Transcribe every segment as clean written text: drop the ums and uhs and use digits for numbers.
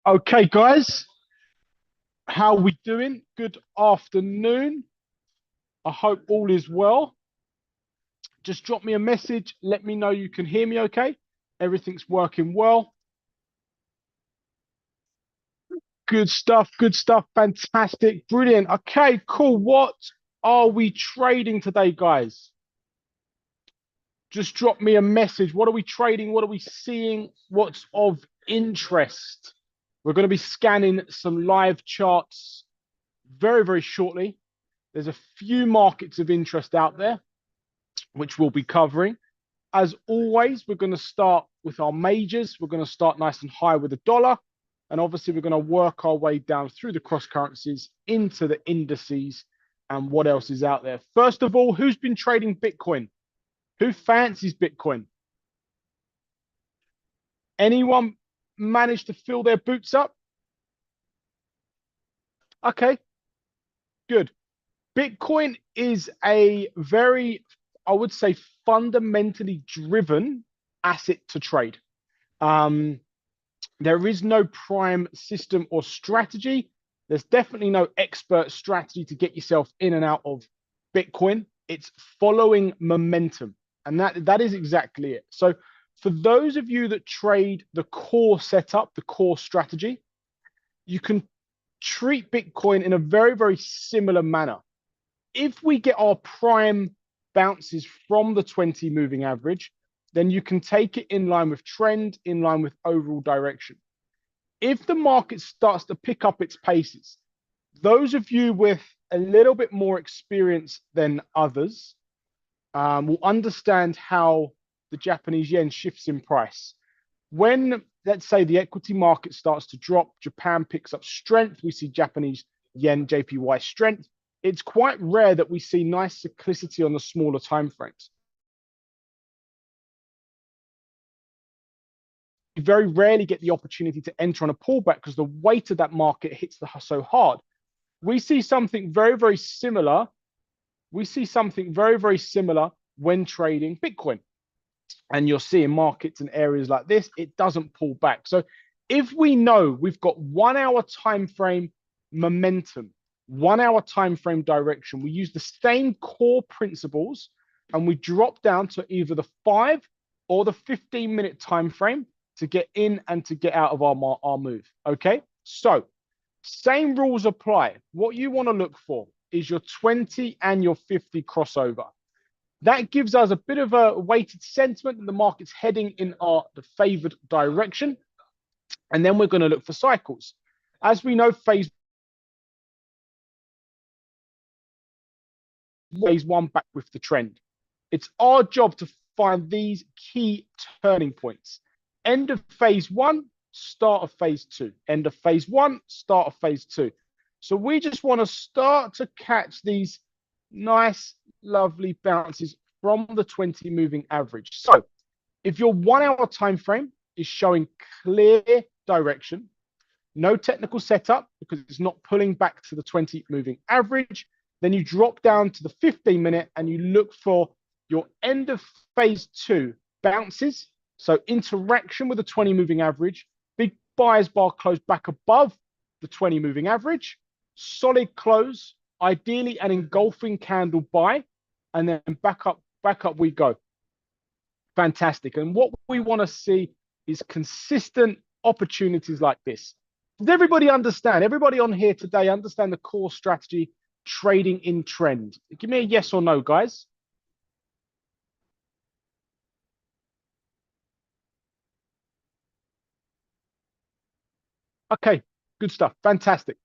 Okay, guys, how we doing? Good afternoon. I hope all is well. Just drop me a message. Let me know you can hear me okay. Everything's working well. Good stuff. Good stuff. Fantastic. Brilliant. Okay, cool. What are we trading today, guys? Just drop me a message. What are we trading? What are we seeing? What's of interest? We're going to be scanning some live charts very, very shortly. There's a few markets of interest out there, which we'll be covering. As always, we're going to start with our majors. We're going to start nice and high with the dollar. And obviously, we're going to work our way down through the cross currencies into the indices and what else is out there. First of all, who's been trading Bitcoin? Who fancies Bitcoin? Anyone managed to fill their boots up? Okay, good. Bitcoin is a very, I would say, fundamentally driven asset to trade. Um, there is no prime system or strategy. There's definitely no expert strategy to get yourself in and out of Bitcoin. It's following momentum. And that is exactly it. So for those of you that trade the core setup, the core strategy, you can treat Bitcoin in a very, very similar manner. If we get our prime bounces from the 20 moving average, then you can take it in line with trend, in line with overall direction. If the market starts to pick up its paces, those of you with a little bit more experience than others will understand how the Japanese yen shifts in price. When, let's say, the equity market starts to drop, Japan picks up strength, we see Japanese yen, JPY strength. It's quite rare that we see nice cyclicity on the smaller time frames. You very rarely get the opportunity to enter on a pullback because the weight of that market hits so hard. We see something very, very similar. We see something very, very similar when trading Bitcoin. And you'll see in markets and areas like this, it doesn't pull back. So if we know we've got 1 hour time frame momentum, 1 hour time frame direction, we use the same core principles and we drop down to either the 5 or the 15-minute time frame to get in and to get out of our move. Okay, so same rules apply. What you want to look for is your 20 and your 50 crossover. That gives us a bit of a weighted sentiment and the market's heading in the favored direction. And then we're going to look for cycles. As we know, phase one back with the trend. It's our job to find these key turning points. End of phase one, start of phase two. End of phase one, start of phase two. So we just want to start to catch these nice, lovely bounces from the 20 moving average. So if your 1 hour time frame is showing clear direction, no technical setup because it's not pulling back to the 20 moving average, then you drop down to the 15-minute and you look for your end of phase two bounces. So interaction with the 20 moving average, big buyer's bar close back above the 20 moving average, solid close, ideally an engulfing candle buy, and then back up we go. Fantastic. And what we want to see is consistent opportunities like this. Does everybody understand? Everybody on here today understand the core strategy, trading in trend? Give me a yes or no, guys. Okay, good stuff. Fantastic.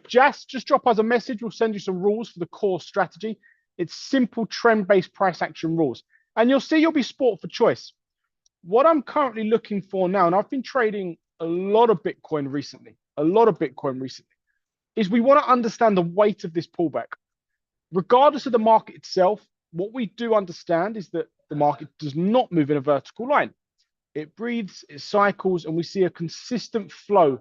Just drop us a message. We'll send you some rules for the core strategy. It's simple trend-based price action rules. And you'll see you'll be sport for choice. What I'm currently looking for now, and I've been trading a lot of Bitcoin recently, is we want to understand the weight of this pullback. Regardless of the market itself, what we do understand is that the market does not move in a vertical line. It breathes, it cycles, and we see a consistent flow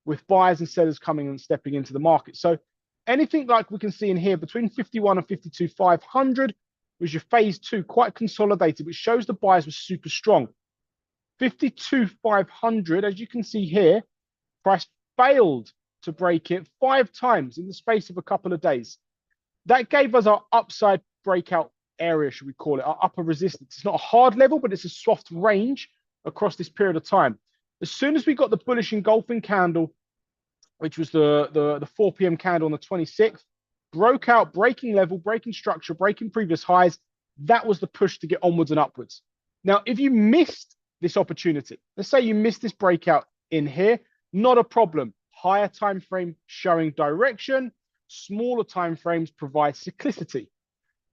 with buyers and sellers coming and stepping into the market. So anything like we can see in here between 51 and 52,500 was your phase two, quite consolidated, which shows the buyers were super strong. 52,500, as you can see here, Price failed to break it 5 times in the space of a couple of days. That gave us our upside breakout area, should we call it, our upper resistance. It's not a hard level, but it's a soft range across this period of time. As soon as we got the bullish engulfing candle, which was the 4 p.m. candle on the 26th, broke out, breaking level, breaking structure, breaking previous highs. That was the push to get onwards and upwards. Now, if you missed this opportunity, let's say you missed this breakout in here, not a problem. Higher time frame showing direction, smaller time frames provide cyclicity.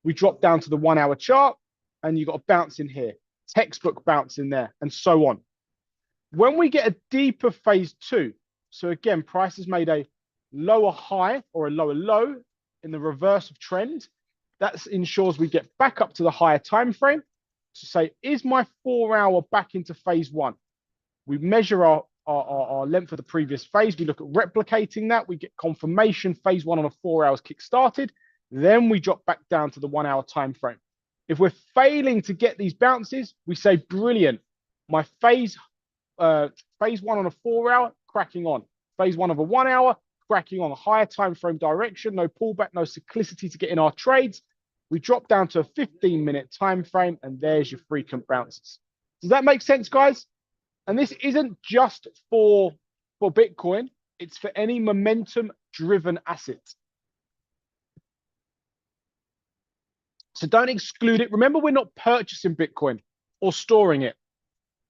We drop down to the 1 hour chart and you got a bounce in here, textbook bounce in there, and so on. When we get a deeper phase two, so again, price has made a lower high or a lower low in the reverse of trend. That ensures we get back up to the higher time frame to say, is my 4 hour back into phase one? We measure our length of the previous phase. We look at replicating that. We get confirmation phase one on a 4 hours kick started. Then we drop back down to the 1 hour time frame. If we're failing to get these bounces, we say, brilliant. My phase one on a 4 hour, cracking on. Phase one of a 1 hour, cracking on. A higher time frame direction, no pullback, no cyclicity to get in our trades. We drop down to a 15-minute time frame, and there's your frequent bounces. Does that make sense, guys? And this isn't just for Bitcoin. It's for any momentum-driven asset. So don't exclude it. Remember, we're not purchasing Bitcoin or storing it.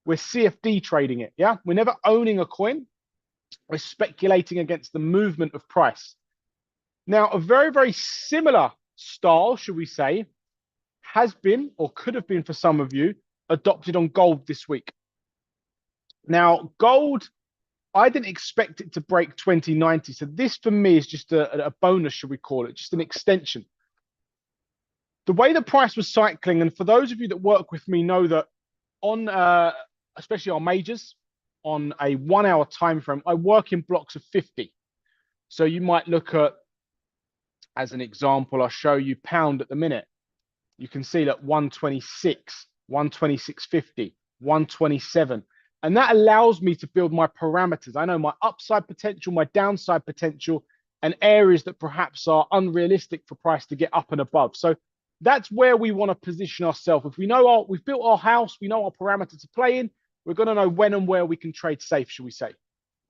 We're CFD trading it, yeah? We're never owning a coin. We're speculating against the movement of price. Now, a very, very similar style, should we say, has been, or could have been for some of you, adopted on gold this week. Now, gold, I didn't expect it to break 2090. So this, for me, is just a bonus, should we call it, just an extension. The way the price was cycling, and for those of you that work with me know that on, especially on majors, on a 1 hour time frame, I work in blocks of 50. So you might look at, as an example, I'll show you pound at the minute. You can see that 126, 126.50, 127. And that allows me to build my parameters. I know my upside potential, my downside potential, and areas that perhaps are unrealistic for price to get up and above. So that's where we want to position ourselves. If we know we've built our house, we know our parameters to play in, we're going to know when and where we can trade safe, shall we say.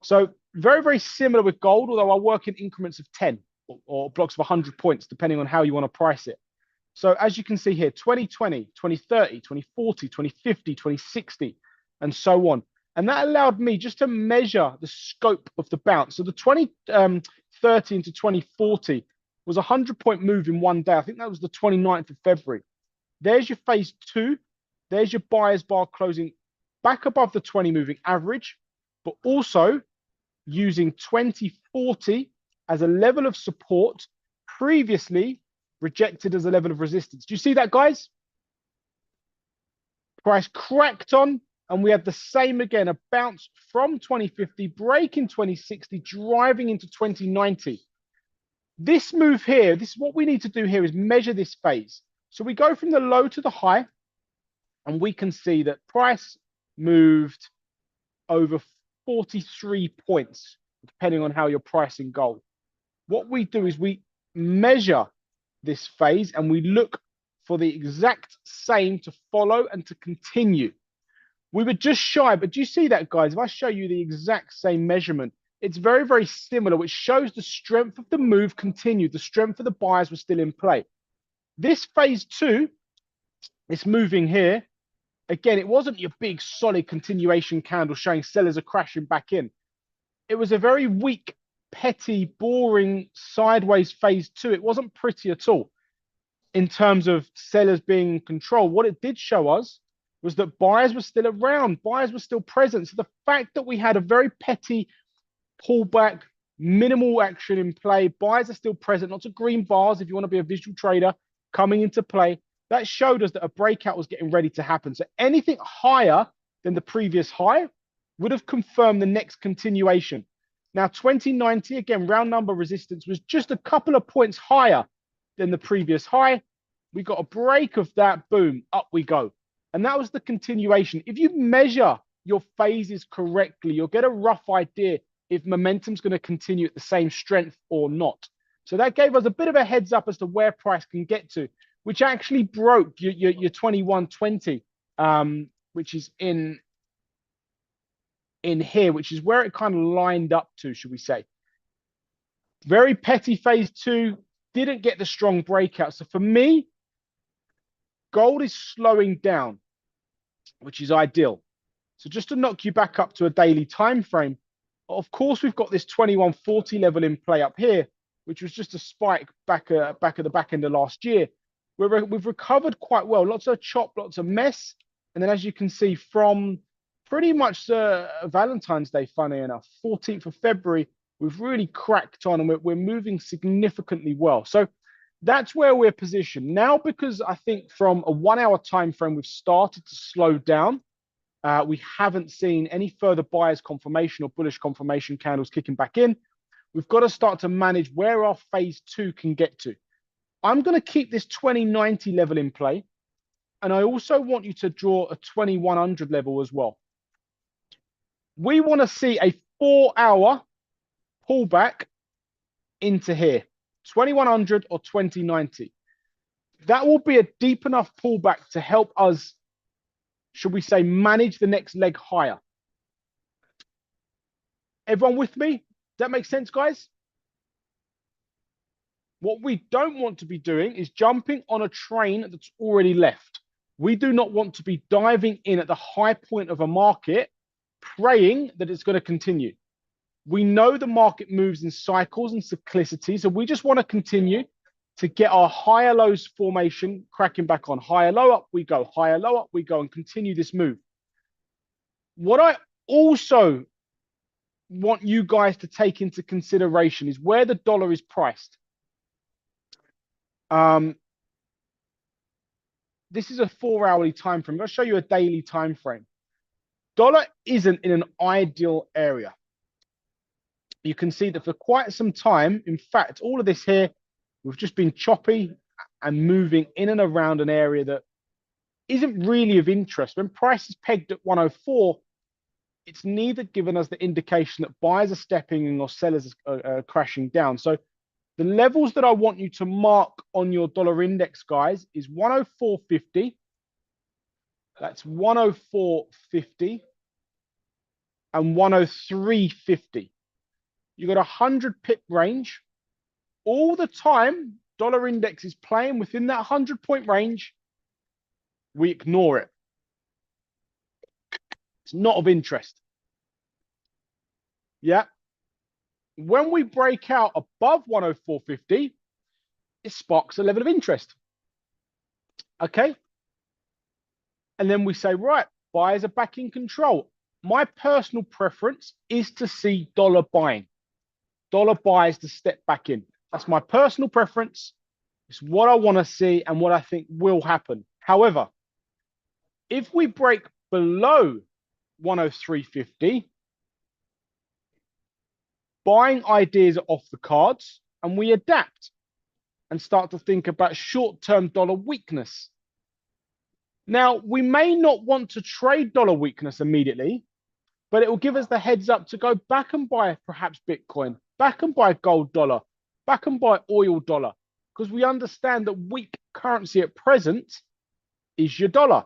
So very, very similar with gold, although I work in increments of 10 or blocks of 100 points, depending on how you want to price it. So as you can see here, 2020, 2030, 2040, 2050, 2060, and so on. And that allowed me just to measure the scope of the bounce. So the 2030 into 2040 was a 100-point move in 1 day. I think that was the 29th of February. There's your phase two. There's your buyer's bar closing back above the 20 moving average, but also using 2040 as a level of support, previously rejected as a level of resistance. Do you see that, guys? Price cracked on, and we had the same again, a bounce from 2050, breaking 2060, driving into 2090. This move here, this is what we need to do here, is measure this phase. So we go from the low to the high, and we can see that price moved over 43 points, depending on how you're pricing gold. What we do is we measure this phase and we look for the exact same to follow and to continue. We were just shy, but do you see that, guys? If I show you the exact same measurement, it's very, very similar, which shows the strength of the move continued. The strength of the buyers was still in play. This phase two, it's moving here. Again, it wasn't your big, solid continuation candle showing sellers are crashing back in. It was a very weak, petty, boring, sideways phase two. It wasn't pretty at all in terms of sellers being in control. What it did show us was that buyers were still around. Buyers were still present. So the fact that we had a very petty pullback, minimal action in play, buyers are still present, lots of green bars if you want to be a visual trader coming into play, that showed us that a breakout was getting ready to happen. So anything higher than the previous high would have confirmed the next continuation. Now, 2090, again, round number resistance was just a couple of points higher than the previous high. We got a break of that, boom, up we go. And that was the continuation. If you measure your phases correctly, you'll get a rough idea if momentum's going to continue at the same strength or not. So that gave us a bit of a heads up as to where price can get to, which actually broke your 2120, which is in here, which is where it kind of lined up to, should we say. Very petty phase two, didn't get the strong breakout. So for me, gold is slowing down, which is ideal. So just to knock you back up to a daily time frame, of course, we've got this 2140 level in play up here, which was just a spike back at the back end of last year. We've recovered quite well. Lots of chop, lots of mess. And then as you can see from pretty much Valentine's Day, funny enough, 14th of February, we've really cracked on and we're moving significantly well. So that's where we're positioned. Now, because I think from a 1 hour time frame, we've started to slow down. We haven't seen any further buyers confirmation or bullish confirmation candles kicking back in. We've got to start to manage where our phase two can get to. I'm going to keep this 2090 level in play. And I also want you to draw a 2100 level as well. We want to see a 4 hour pullback into here, 2100 or 2090. That will be a deep enough pullback to help us, should we say, manage the next leg higher. Everyone with me? Does that make sense, guys? What we don't want to be doing is jumping on a train that's already left. We do not want to be diving in at the high point of a market, praying that it's going to continue. We know the market moves in cycles and cyclicity, so we just want to continue to get our higher lows formation cracking back on. Higher low, up we go. Higher low, up we go, and continue this move. What I also want you guys to take into consideration is where the dollar is priced. This is a 4 hourly time frame. I'll show you a daily time frame. Dollar isn't in an ideal area. You can see that for quite some time, in fact, all of this here, we've just been choppy and moving in and around an area that isn't really of interest. When price is pegged at 104, it's neither given us the indication that buyers are stepping in or sellers are crashing down. So the levels that I want you to mark on your dollar index, guys, is 104.50. That's 104.50 and 103.50. You got a 100 pip range. All the time, dollar index is playing within that 100-point range. We ignore it. It's not of interest. Yeah. When we break out above 104.50, it sparks a level of interest. Okay. And then we say, right, buyers are back in control. My personal preference is to see dollar buying. Dollar buys to step back in. That's my personal preference. It's what I want to see and what I think will happen. However, if we break below 103.50, buying ideas are off the cards and we adapt and start to think about short-term dollar weakness. Now, we may not want to trade dollar weakness immediately, but it will give us the heads up to go back and buy perhaps Bitcoin, back and buy gold dollar, back and buy oil dollar, because we understand that weak currency at present is your dollar.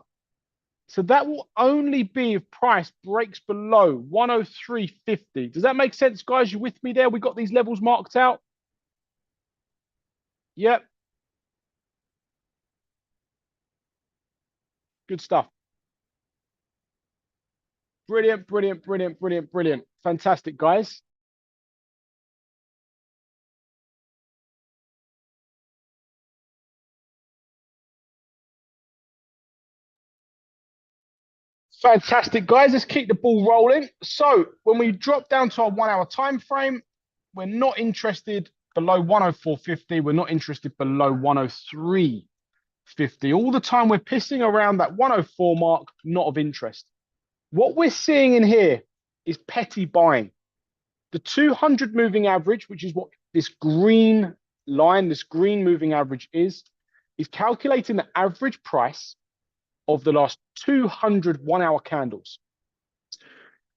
So that will only be if price breaks below 103.50. Does that make sense, guys? You with me there? We got these levels marked out? Yep. Good stuff. Brilliant, brilliant, brilliant, brilliant, brilliant. Fantastic, guys. Fantastic, guys. Let's keep the ball rolling. So when we drop down to our 1 hour time frame, we're not interested below 104.50. We're not interested below 103.50. All the time we're pissing around that 104 mark, not of interest. What we're seeing in here is petty buying. The 200 moving average, which is what this green line, this green moving average is calculating the average price of the last 200 1 hour candles.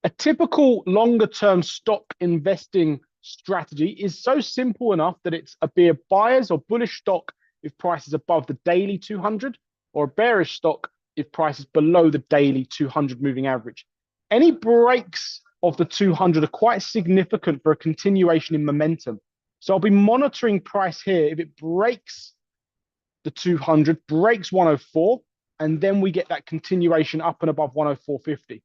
A typical longer term stock investing strategy is so simple enough that it's be a buyer's or bullish stock if price is above the daily 200, or a bearish stock if price is below the daily 200 moving average. Any breaks of the 200 are quite significant for a continuation in momentum. So I'll be monitoring price here. If it breaks the 200, breaks 104, and then we get that continuation up and above 104.50.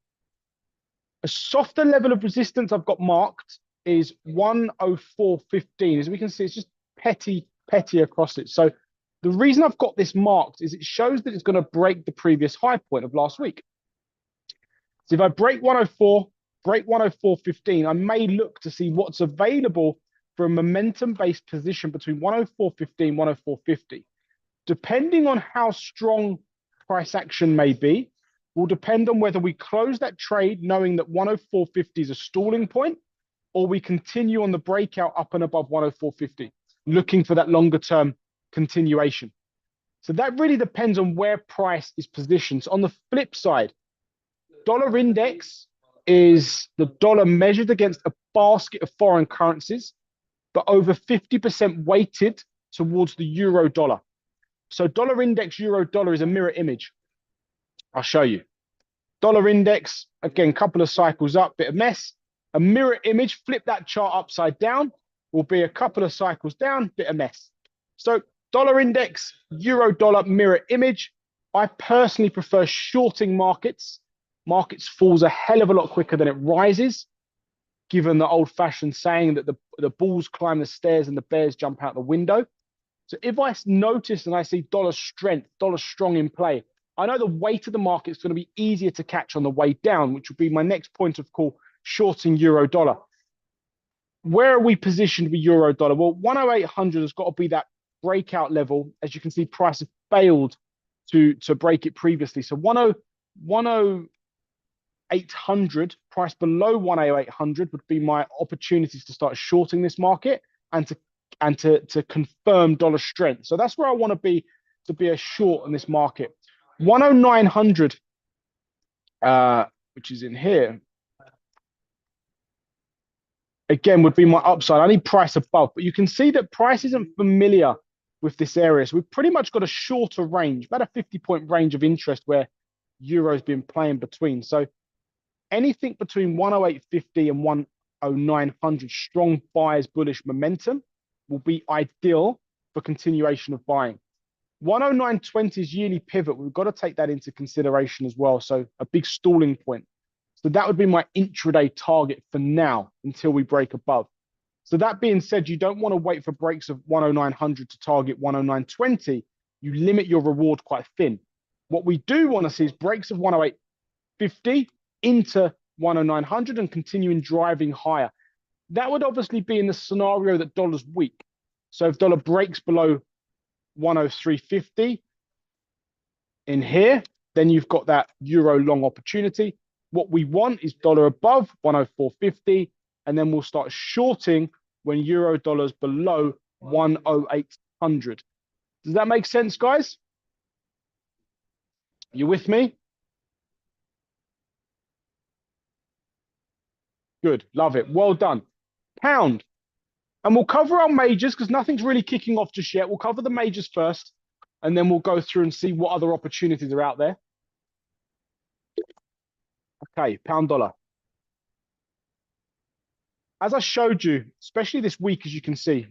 A softer level of resistance I've got marked is 104.15. As we can see, it's just petty across it. So the reason I've got this marked is it shows that it's going to break the previous high point of last week. So if I break 104, break 104.15, I may look to see what's available for a momentum-based position between 104.15, 104.50. Depending on how strong price action may be, will depend on whether we close that trade knowing that 104.50 is a stalling point, or we continue on the breakout up and above 104.50, looking for that longer term continuation. So that really depends on where price is positioned. So on the flip side, dollar index is the dollar measured against a basket of foreign currencies, but over 50% weighted towards the euro dollar. So dollar index, euro dollar is a mirror image. I'll show you. Dollar index, again, couple of cycles up, bit of mess. A mirror image, flip that chart upside down, will be a couple of cycles down, bit of mess. So dollar index, euro dollar, mirror image. I personally prefer shorting markets. Markets falls a hell of a lot quicker than it rises, given the old-fashioned saying that the bulls climb the stairs and the bears jump out the window. So if I notice and I see dollar strength, dollar strong in play, I know the weight of the market is going to be easier to catch on the way down, which would be my next point of call, shorting euro dollar. Where are we positioned with euro dollar? Well, 10800 has got to be that breakout level. As you can see, price has failed to break it previously. So 10800, price below 10800 would be my opportunities to start shorting this market and to confirm dollar strength. So that's where I want to be a short in this market. 10900, which is in here, again, would be my upside. I need price above, but you can see that price isn't familiar with this area. So we've pretty much got a shorter range, about a 50-point range of interest where Euro's been playing between. So anything between 108.50 and 10900, strong buyers, bullish momentum will be ideal for continuation of buying. 109.20's yearly pivot, we've got to take that into consideration as well. So a big stalling point. So that would be my intraday target for now until we break above. So that being said, you don't want to wait for breaks of 10900 to target 109.20. You limit your reward quite thin. What we do want to see is breaks of 108.50 into 10900 and continuing driving higher. That would obviously be in the scenario that dollar's weak. So if dollar breaks below 103.50 in here, then you've got that euro long opportunity. What we want is dollar above 104.50, and then we'll start shorting when euro dollar's below 10800. Does that make sense, guys? You with me? Good, love it, well done. Pound. And we'll cover our majors because nothing's really kicking off just yet. We'll cover the majors first, and then we'll go through and see what other opportunities are out there. Okay, pound dollar. As I showed you, especially this week, as you can see,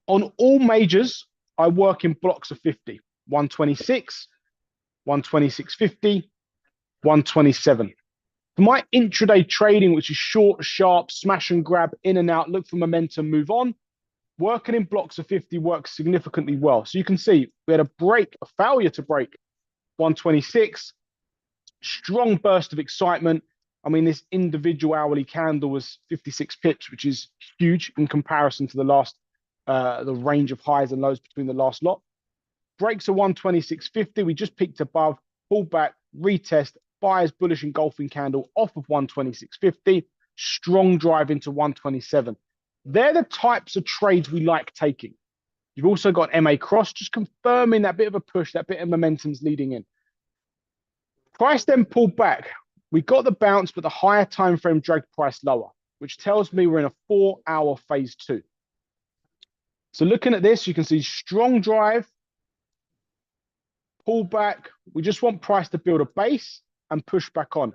on all majors, I work in blocks of 50, 126, 126.50, 127. For my intraday trading, which is short, sharp, smash and grab, in and out, look for momentum, move on, working in blocks of 50 works significantly well. So you can see we had a failure to break 126, strong burst of excitement. I mean, this individual hourly candle was 56 pips, which is huge in comparison to the range of highs and lows between the last lot. Breaks of 126.50, we just peaked above, pull back, retest, buyers bullish engulfing candle off of 126.50, strong drive into 127. They're the types of trades we like taking. You've also got MA cross, just confirming that bit of a push, that bit of momentum's leading in. Price then pulled back. We got the bounce, but the higher time frame dragged price lower, which tells me we're in a 4-hour phase two. So looking at this, you can see strong drive, pull back. We just want price to build a base and push back on.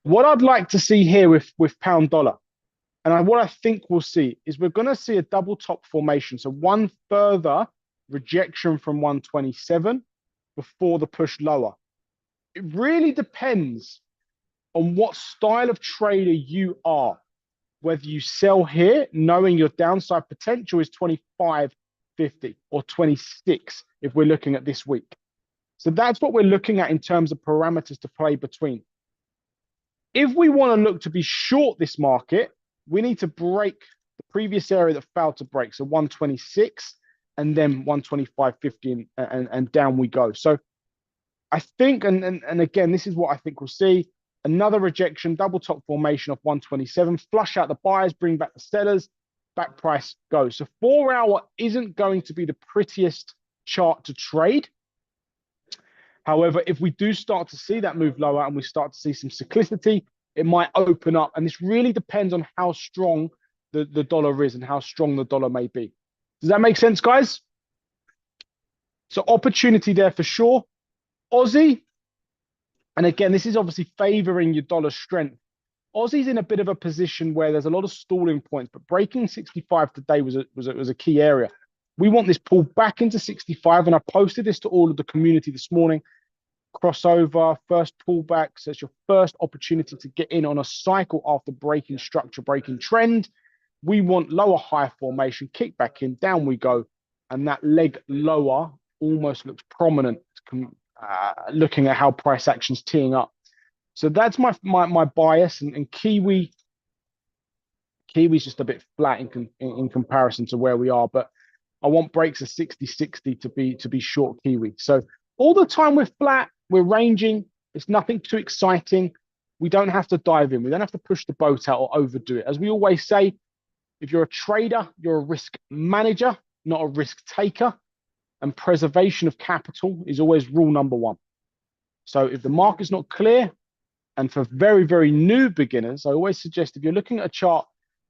What I'd like to see here with pound dollar, and what I think we'll see is we're going to see a double top formation. So one further rejection from 127 before the push lower. It really depends on what style of trader you are. Whether you sell here, knowing your downside potential is 25.50 or 26 if we're looking at this week. So that's what we're looking at in terms of parameters to play between. If we want to look to be short this market, we need to break the previous area that failed to break. So 126 and then 125.50 and down we go. So I think, and again, this is what I think we'll see. Another rejection, double top formation of 127, flush out the buyers, bring back the sellers, back price goes. So 4-hour isn't going to be the prettiest chart to trade. However, if we do start to see that move lower and we start to see some cyclicity, it might open up. And this really depends on how strong the dollar is and how strong the dollar may be. Does that make sense, guys? So opportunity there for sure. Aussie, and again, this is obviously favoring your dollar strength. Aussie's in a bit of a position where there's a lot of stalling points, but breaking 65 today was a key area. We want this pull back into 65, and I posted this to all of the community this morning. Crossover, first pullback. So it's your first opportunity to get in on a cycle after breaking structure, breaking trend. We want lower high formation, kick back in, down we go. And that leg lower almost looks prominent, looking at how price action's teeing up. So that's my bias, and Kiwi's just a bit flat in comparison to where we are, but I want breaks of 60-60 to be short Kiwi. So all the time we're flat, we're ranging. It's nothing too exciting. We don't have to dive in. We don't have to push the boat out or overdo it. As we always say, if you're a trader, you're a risk manager, not a risk taker. And preservation of capital is always rule number one. So if the market's not clear, and for very, very new beginners, I always suggest if you're looking at a chart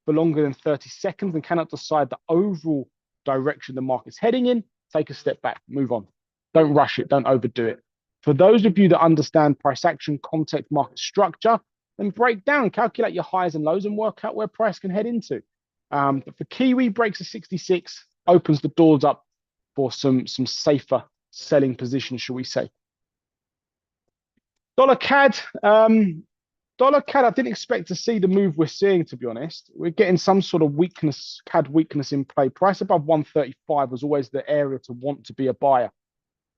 for longer than 30 seconds and cannot decide the overall direction the market's heading in, take a step back, move on. Don't rush it, don't overdo it. For those of you that understand price action, context, market structure, then break down, calculate your highs and lows and work out where price can head into. But for Kiwi, breaks of 66, opens the doors up for some safer selling positions, shall we say. Dollar CAD, I didn't expect to see the move we're seeing, to be honest. We're getting some sort of weakness, CAD weakness in play. Price above 135 was always the area to want to be a buyer.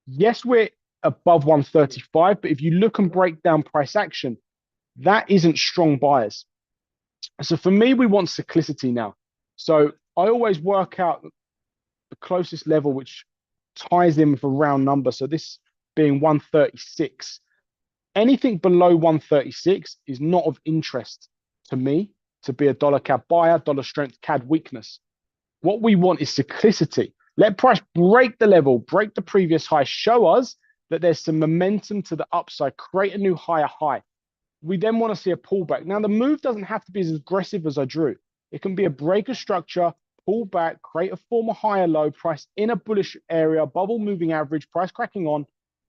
Yes, we're above 135, but if you look and break down price action, that isn't strong buyers. So for me, we want cyclicity now. So I always work out the closest level, which ties in with a round number. So this being 136. Anything below 136 is not of interest to me to be a dollar CAD buyer, dollar strength CAD weakness. What we want is cyclicity. Let price break the level, break the previous high, show us that there's some momentum to the upside, create a new higher high. We then want to see a pullback. Now, the move doesn't have to be as aggressive as I drew. It can be a breaker structure, pull back, create a form of higher low, price in a bullish area, bubble moving average, price cracking on,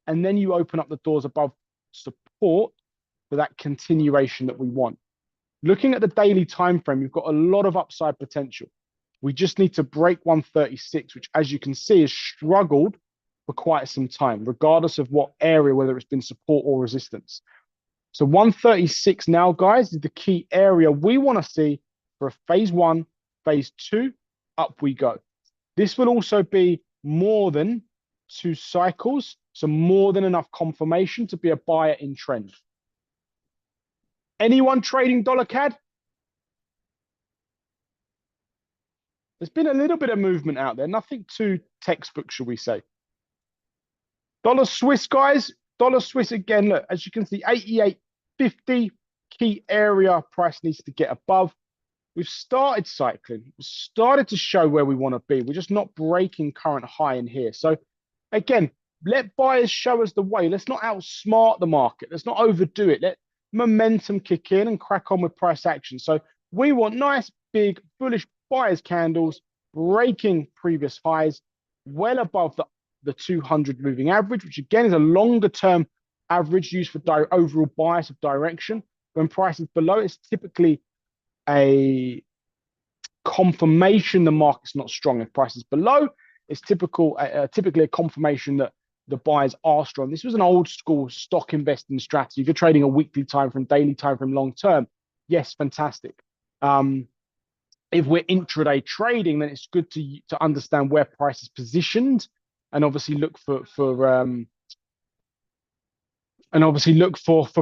and then you open up the doors above support for that continuation that we want. Looking at the daily time frame, you've got a lot of upside potential. We just need to break 136, which, as you can see, has struggled for quite some time, regardless of what area, whether it's been support or resistance. So 136 now, guys, is the key area we want to see for a phase one, phase two, up we go. This will also be more than 2 cycles, so more than enough confirmation to be a buyer in trend. Anyone trading dollar CAD? There's been a little bit of movement out there, nothing too textbook, shall we say. Dollar Swiss, guys. Dollar Swiss again, look, as you can see, 88.50, key area price needs to get above. We've started cycling. We've started to show where we want to be. We're just not breaking current high in here. So again, let buyers show us the way. Let's not outsmart the market. Let's not overdo it. momentum kick in and crack on with price action. So we want nice, big, bullish buyers candles, breaking previous highs, well above the 200 moving average, which again is a longer term average used for overall bias of direction. When price is below, it's typically a confirmation the market's not strong. If price is below, it's typically a confirmation that the buyers are strong. This was an old school stock investing strategy. If you're trading a weekly time frame, daily time frame, long term, yes, fantastic. If we're intraday trading, then it's good to understand where price is positioned, and obviously look for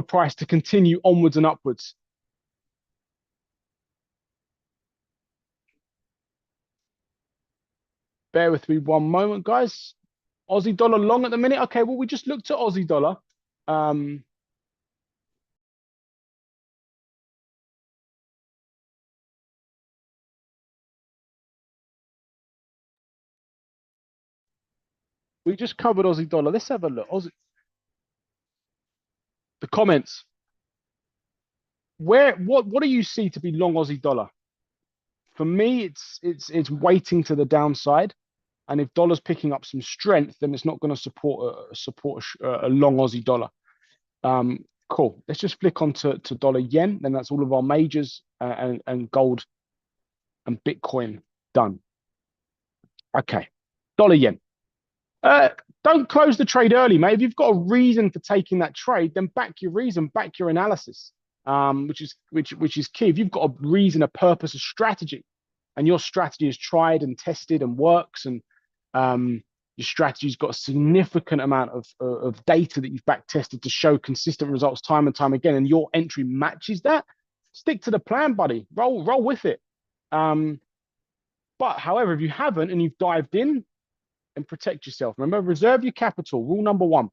price to continue onwards and upwards. Bear with me one moment, guys. Aussie dollar long at the minute. Okay, well, we just looked at Aussie dollar. We just covered Aussie dollar. Let's have a look. The comments. What do you see to be long Aussie dollar? For me, it's weighting to the downside, and if dollar's picking up some strength, then it's not going to support a long Aussie dollar. Cool. Let's just flick on to dollar yen. Then that's all of our majors and gold and Bitcoin done. Okay, dollar yen. Don't close the trade early, mate. If you've got a reason for taking that trade, then back your reason, back your analysis, which is key. If you've got a reason, a purpose, a strategy, and your strategy is tried and tested and works, and your strategy's got a significant amount of data that you've back tested to show consistent results time and time again, and your entry matches that, stick to the plan, buddy. Roll with it. But however, if you haven't and you've dived in, and protect yourself. Remember, reserve your capital. Rule number one.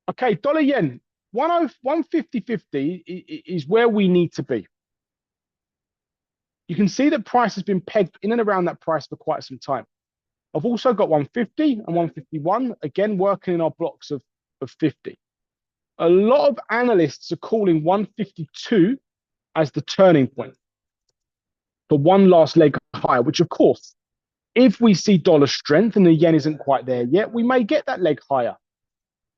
Okay, dollar yen, 150.50 is where we need to be. You can see that price has been pegged in and around that price for quite some time. I've also got 150 and 151, again, working in our blocks of 50. A lot of analysts are calling 152 as the turning point for one last leg higher, which of course, if we see dollar strength and the yen isn't quite there yet, we may get that leg higher.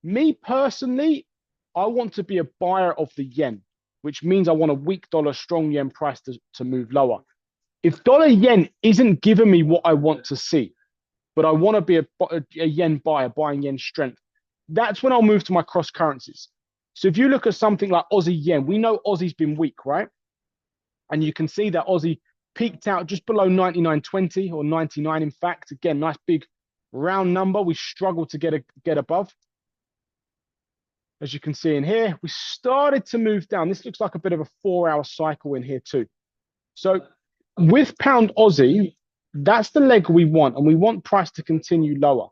Me personally, I want to be a buyer of the yen, which means I want a weak dollar, strong yen price to move lower. If dollar yen isn't giving me what I want to see, but I want to be a yen buyer, buying yen strength, that's when I'll move to my cross currencies. So if you look at something like Aussie yen, we know Aussie's been weak, right? And you can see that Aussie peaked out just below 99.20 or 99, in fact. Again, nice big round number. We struggled to get above. As you can see in here, we started to move down. This looks like a bit of a 4-hour cycle in here too. So with pound Aussie, that's the leg we want, and we want price to continue lower.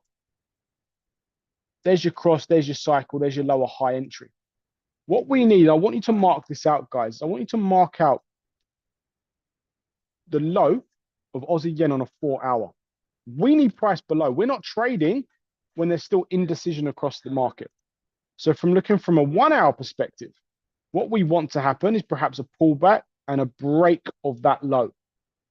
There's your cross, there's your cycle, there's your lower high entry. What we need, I want you to mark this out, guys. I want you to mark out the low of Aussie yen on a 4-hour. We need price below. We're not trading when there's still indecision across the market. So looking from a 1-hour perspective, what we want to happen is perhaps a pullback and a break of that low.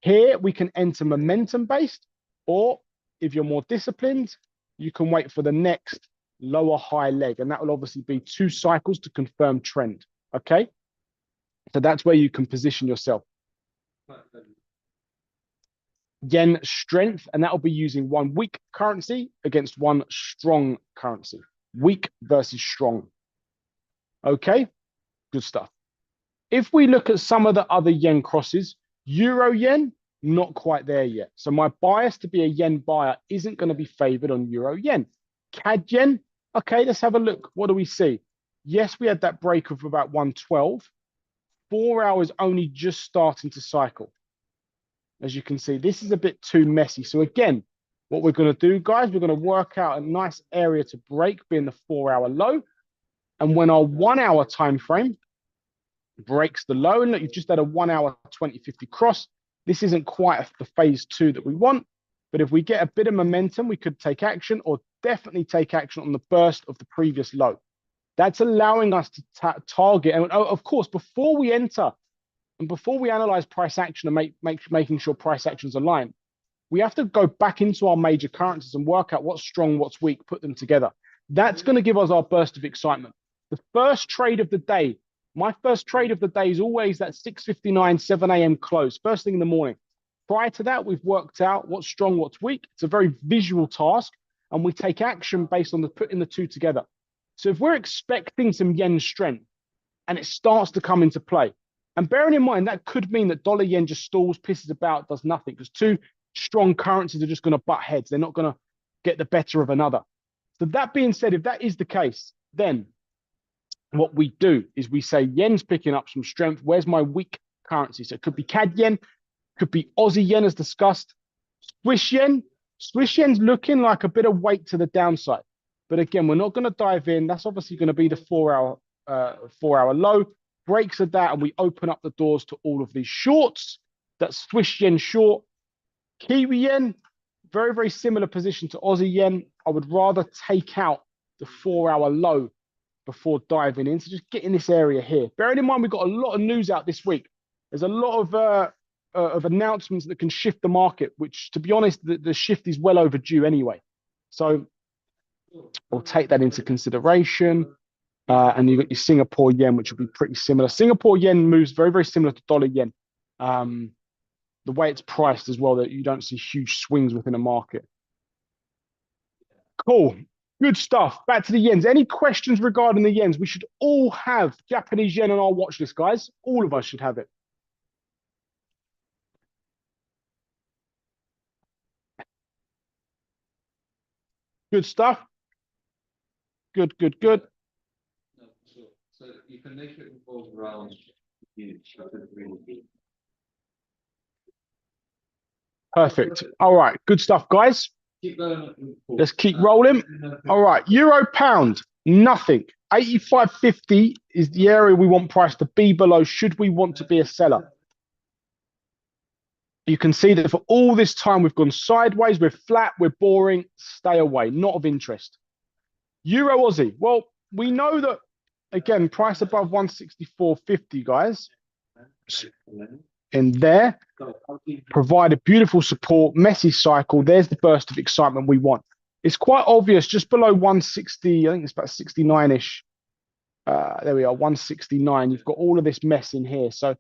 Here we can enter momentum based, or if you're more disciplined, you can wait for the next lower high leg, and that will obviously be 2 cycles to confirm trend. Okay, so that's where you can position yourself. Yen strength, and that will be using one weak currency against one strong currency. Weak versus strong. Okay, good stuff. If we look at some of the other yen crosses, euro yen, not quite there yet. So my bias to be a yen buyer isn't going to be favored on euro yen. CAD yen, okay, let's have a look. What do we see? Yes, we had that break of about 112. 4 hours only just starting to cycle. As you can see, this is a bit too messy. So again, what we're going to do, guys, we're going to work out a nice area to break, being the 4-hour low. And when our 1-hour time frame breaks the low, and look, you've just had a 1-hour 2050 cross. This isn't quite the phase 2 that we want, but if we get a bit of momentum, we could take action, or definitely take action on the burst of the previous low. That's allowing us to target. And of course, before we enter and before we analyze price action and making sure price actions align, we have to go back into our major currencies and work out what's strong, what's weak, put them together. That's going to give us our burst of excitement. The first trade of the day, my first trade of the day is always that 6:59, 7 a.m. close, first thing in the morning. Prior to that, we've worked out what's strong, what's weak. It's a very visual task, and we take action based on putting the two together. So if we're expecting some yen strength and it starts to come into play, and bearing in mind that could mean that dollar yen just stalls, pisses about, does nothing, because two strong currencies are just going to butt heads. They're not going to get the better of another. So that being said, if that is the case, then what we do is we say yen's picking up some strength. Where's my weak currency? So it could be CAD yen, could be Aussie yen as discussed. Swiss yen. Swiss yen's looking like a bit of weight to the downside. But again, we're not going to dive in. That's obviously going to be the 4-hour low. Breaks of that, and we open up the doors to all of these shorts. That's Swiss yen short. Kiwi yen, very, very similar position to Aussie yen. I would rather take out the 4-hour low before diving in. So just get in this area here. Bearing in mind, we've got a lot of news out this week. There's a lot of announcements that can shift the market, which, to be honest, the shift is well overdue anyway. So we'll take that into consideration. And you've got your Singapore yen, which will be pretty similar. Singapore yen moves very, very similar to dollar yen. The way it's priced as well, that you don't see huge swings within a market. Cool. Good stuff. Back to the yens. Any questions regarding the yens? We should all have Japanese yen on our watch list, guys. All of us should have it. Good stuff. Good, good, good. So you can make it revolve around huge. Perfect. All right. Good stuff, guys. Keep going. Let's keep rolling. All right. Euro pound, nothing. 85.50 is the area we want price to be below should we want to be a seller. You can see that for all this time, we've gone sideways. We're flat. We're boring. Stay away. Not of interest. Euro Aussie. Well, we know that, again, price above 164.50, guys. In there, provided beautiful support, messy cycle. There's the burst of excitement we want. It's quite obvious just below 160. I think it's about 69-ish. There we are, 169. You've got all of this mess in here. So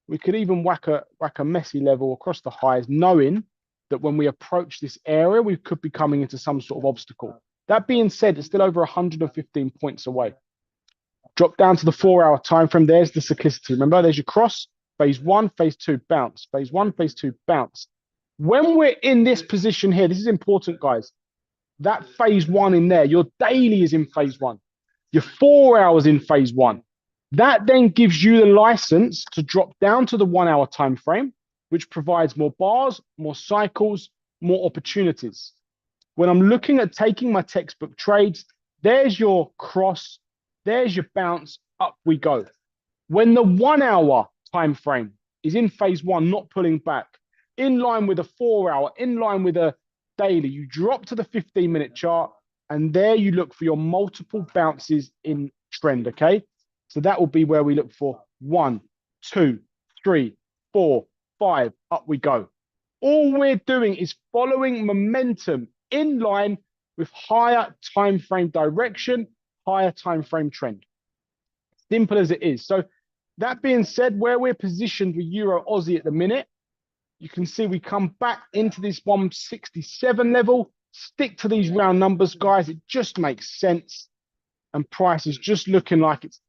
we could even whack a messy level across the highs, knowing that when we approach this area, we could be coming into some sort of obstacle. That being said, it's still over 115 points away. Drop down to the 4-hour time frame. There's the cyclicity. Remember, there's your cross. Phase 1, phase 2, bounce. Phase 1, phase 2, bounce. When we're in this position here, this is important, guys. That phase 1 in there, your daily is in phase 1. Your 4 hours in phase 1. That then gives you the license to drop down to the 1-hour time frame, which provides more bars, more cycles, more opportunities. When I'm looking at taking my textbook trades, there's your cross, there's your bounce, up we go. When the 1-hour time frame is in phase 1, not pulling back, in line with a 4-hour, in line with a daily, you drop to the 15-minute chart, and there you look for your multiple bounces in trend, okay? So that will be where we look for 1, 2, 3, 4, 5, up we go. All we're doing is following momentum in line with higher time frame direction, higher time frame trend. Simple as it is. So that being said, where we're positioned with Euro Aussie at the minute, you can see we come back into this 167 level. Stick to these round numbers, guys. It just makes sense. And price is just looking like it's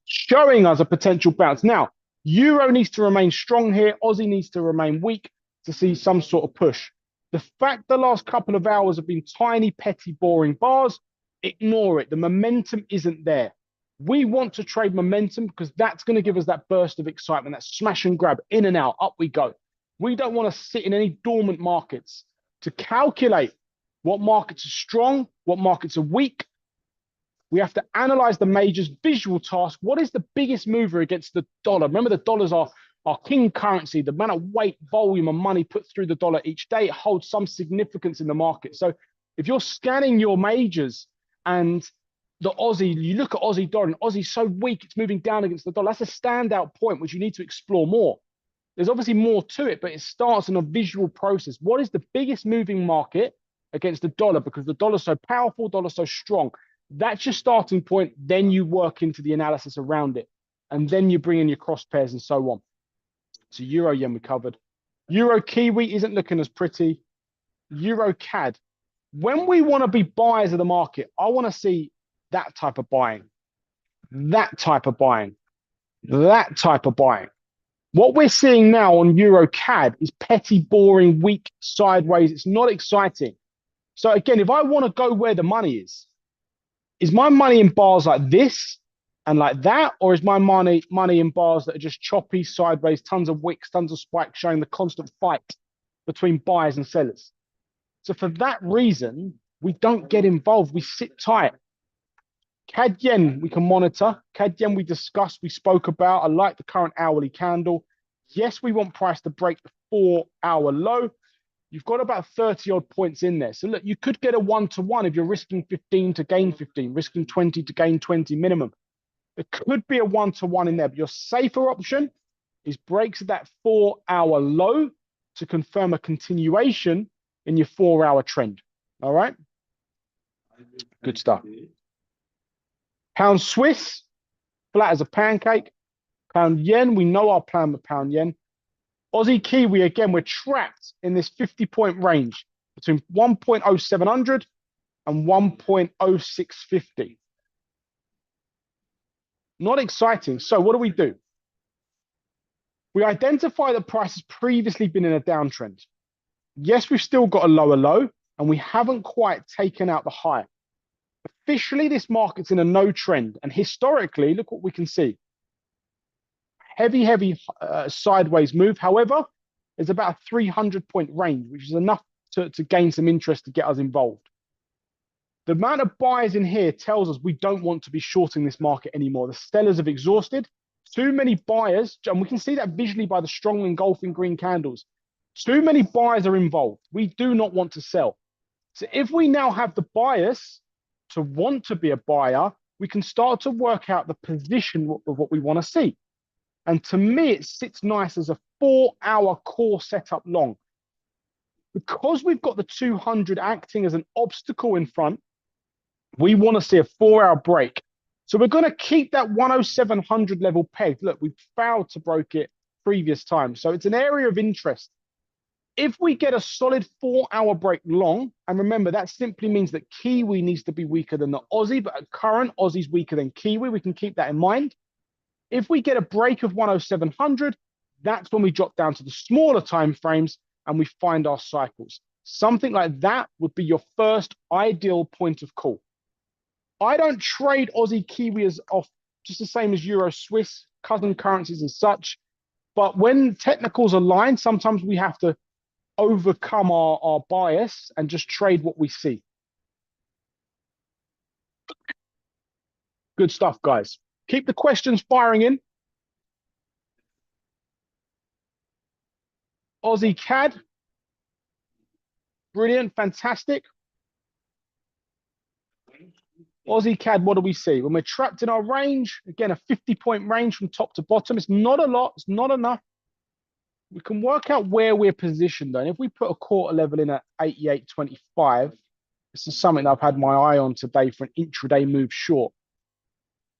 showing us a potential bounce. Now, Euro needs to remain strong here. Aussie needs to remain weak to see some sort of push. The fact the last couple of hours have been tiny, petty, boring bars, ignore it. The momentum isn't there. We want to trade momentum because that's going to give us that burst of excitement, that smash and grab, in and out, up we go. We don't want to sit in any dormant markets. To calculate what markets are strong, what markets are weak, we have to analyze the majors, visual task. What is the biggest mover against the dollar? Remember, the dollar's our king currency, the amount of weight, volume, and money put through the dollar each day, it holds some significance in the market. So if you're scanning your majors and the Aussie, you look at Aussie dollar and Aussie's so weak, it's moving down against the dollar. That's a standout point, which you need to explore more. There's obviously more to it, but it starts in a visual process. What is the biggest moving market against the dollar? Because the dollar's so powerful, dollar's so strong. That's your starting point. Then you work into the analysis around it. And then you bring in your cross pairs and so on. So Euro Yen we covered. Euro Kiwi isn't looking as pretty. Euro CAD. When we want to be buyers of the market, I want to see that type of buying, that type of buying, that type of buying. What we're seeing now on Euro CAD is petty, boring, weak, sideways. It's not exciting. So again, if I want to go where the money is my money in bars like this and like that, or is my money in bars that are just choppy, sideways, tons of wicks, tons of spikes, showing the constant fight between buyers and sellers? So for that reason, we don't get involved. We sit tight. CAD yen we can monitor. CAD yen we discussed, we spoke about. I like the current hourly candle. Yes, we want price to break the 4-hour low. You've got about 30 odd points in there. So look, you could get a 1-to-1 if you're risking 15 to gain 15, risking 20 to gain 20 minimum. There could be a 1-to-1 in there, but your safer option is breaks at that 4-hour low to confirm a continuation in your 4-hour trend. All right? Good stuff. Pound Swiss, flat as a pancake. Pound yen, we know our plan with pound yen. Aussie Kiwi, again, we're trapped in this 50-point range between 1.0700 and 1.0650. Not exciting. So what do? We identify that price has previously been in a downtrend. Yes, we've still got a lower low, and we haven't quite taken out the high. Officially, this market's in a no trend. And historically, look what we can see. Heavy sideways move. However, there's about a 300-point range, which is enough to gain some interest to get us involved. The amount of buyers in here tells us we don't want to be shorting this market anymore. The sellers have exhausted. Too many buyers, and we can see that visually by the strong engulfing green candles. Too many buyers are involved. We do not want to sell. So if we now have the bias to want to be a buyer, we can start to work out the position of what we want to see. And to me, it sits nice as a 4-hour core setup long. Because we've got the 200 acting as an obstacle in front, we want to see a 4-hour break. So we're going to keep that 10700 level pegged. Look, we failed to break it previous time. So it's an area of interest. If we get a solid 4-hour break long, and remember, that simply means that Kiwi needs to be weaker than the Aussie, but at current, Aussie's weaker than Kiwi. We can keep that in mind. If we get a break of 10700, that's when we drop down to the smaller time frames and we find our cycles. Something like that would be your first ideal point of call. I don't trade Aussie Kiwi as off just the same as Euro Swiss, cousin currencies and such. But when technicals align, sometimes we have to overcome our bias and just trade what we see. Good stuff, guys. Keep the questions firing in. Aussie CAD. Brilliant, fantastic. Aussie CAD, what do we see? When we're trapped in our range, again, a 50-point range from top to bottom. It's not a lot, it's not enough. We can work out where we're positioned, though. And if we put a quarter level in at 88.25, this is something I've had my eye on today for an intraday move short.